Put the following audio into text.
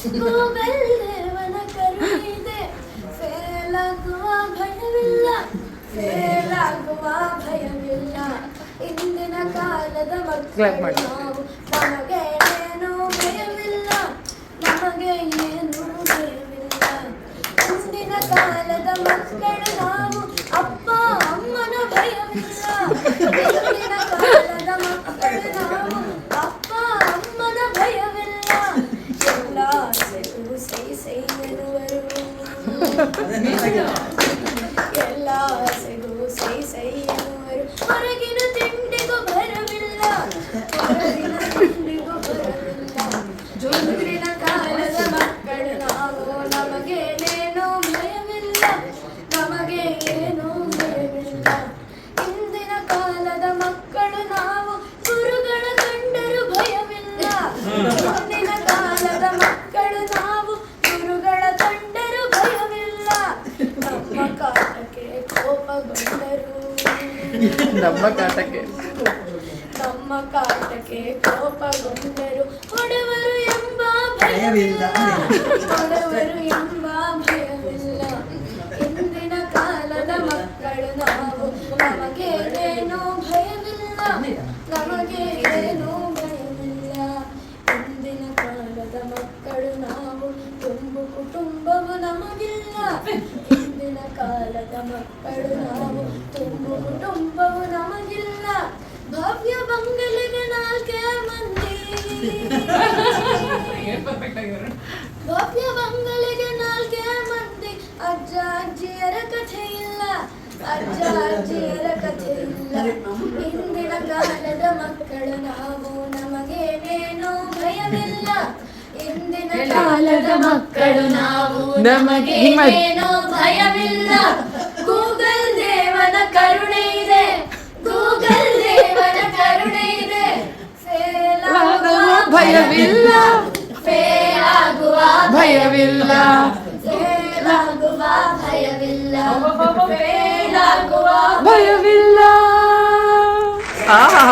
Google ದೇವನ ಕರುಣಿದೆ, fail ಆಗುವ ಭಯವಿಲ್ಲ, ಫೇಲ್ ಆಗುವ ಭಯವಿಲ್ಲ. ಇಂದಿನ ಕಾಲದ ಮಕ್ಕಳು ನಾವು, ನಮಗೆ ಏನು ಭಯವಿಲ್ಲ, ನಮಗೆ ಏನು ಭಯವಿಲ್ಲ. ಇಂದಿನ ಕಾಲದ ಮಕ್ಕಳು ನಾವು, ಅಪ್ಪ ಅಮ್ಮನ ಭಯವಿಲ್ಲ. ಇಂದಿನ ಕಾಲದ ಮಕ್ಕಳು ನಾವು, ಅಪ್ಪ ಅಮ್ಮನ ಭಯವಿಲ್ಲ. ಎಲ್ಲ ಸೆಗು ಸೈ ಸೈ ಎನ್ನುವರು, ಎಲ್ಲ ಸೆಗು ಸೈ ಸೈ ಎನ್ನುವರು. ಹೊರಗಿನ ತಿಂಡಿಗೂ ಬರವಿಲ್ಲ, ಹೊರಗಿನ ತಿಂಡಿಗೂ ಬರವಿಲ್ಲ. ಇಂದಿನ ಕಾಲದ ಮಕ್ಕಳು ನಾವು, ನಮಗೇನೇನೋ ಭಯವಿಲ್ಲ, ನಮಗೆ ಏನೂ ಭಯವಿಲ್ಲ. ಇಂದಿನ ಕಾಲದ ಮಕ್ಕಳು ನಾವು, ಗುರುಗಳ ಕಂಡರೂ ಭಯವಿಲ್ಲ. ಇಂದಿನ ಕಾಲದ ಮಕ್ಕಳು ನಾವು, ಗುರುಗಳ ಕಂಡರೂ ಭಯವಿಲ್ಲ. ನಮ್ಮ ಕಾಟಕ್ಕೆ ಕೋಪಗೊಂಡರು, ನಮ್ಮ ಕಾಟಕ್ಕೆ ಕೋಪಗೊಂಡರು. ಹೊಡೆವರು ಎಂಬ ಭಯವಿಲ್ಲ, ಹೊಡೆವರು ಎಂಬ ಭಯವಿಲ್ಲ. ಇಂದಿನ ಕಾಲದ ಮಕ್ಕಳು ನಾವು, ನಮಗೇನೇನೂ ಭಯವಿಲ್ಲ, ನಮಗೇನೂ ಭಯವಿಲ್ಲ. ಇಂದಿನ ಕಾಲದ ಮಕ್ಕಳು ನಾವು, ತುಂಬು ಕುಟುಂಬವು ನಮಗಿಲ್ಲ. ಇಂದಿನ ಕಾಲದ ಮಕ್ಕಳು ನಾವು, ತುಂಬು ಕುಟುಂಬವು ನಮಗಿಲ್ಲ. ಭವ್ಯ ಬಂಗಲೆಗೆ ನಾಲ್ಕೇ ಮಂದಿ, ಭವ್ಯ ಬಂಗಲೆಗೆ ನಾಲ್ಕೇ ಮಂದಿ. ಅಜ್ಜ ಅಜ್ಜಿಯರ ಕಥೆ ಇಲ್ಲ, ಅಜ್ಜ ಅಜ್ಜಿಯರ ಕಥೆ ಇಲ್ಲ. ಇಂದಿನ ಕಾಲದ ಮಕ್ಕಳು ನಾವು, ನಮಗೇನೇನೋ ಭಯವಿಲ್ಲ. ಇಂದಿನ ಕಾಲದ ಮಕ್ಕಳು ನಾವು, ನಮಗೇನೇನೋ ಭಯವಿಲ್ಲ. ಗೂಗಲ್ ದೇವನ ಕರುಣೆ ಇದೆ, ಗೂಗಲ್ ದೇವನ ಕರುಣೆ ಇದೆ. ಫೇಲ್ ಆಗುವ ಭಯವಿಲ್ಲ, ಫೇಲ್ ಆಗುವ ಭಯವಿಲ್ಲ, ಫೇಲ್ ಆಗುವ ಭಯವಿಲ್ಲ, ಫೇಲ್ ಆಗುವ ಭಯವಿಲ್ಲ. ಆಹಾ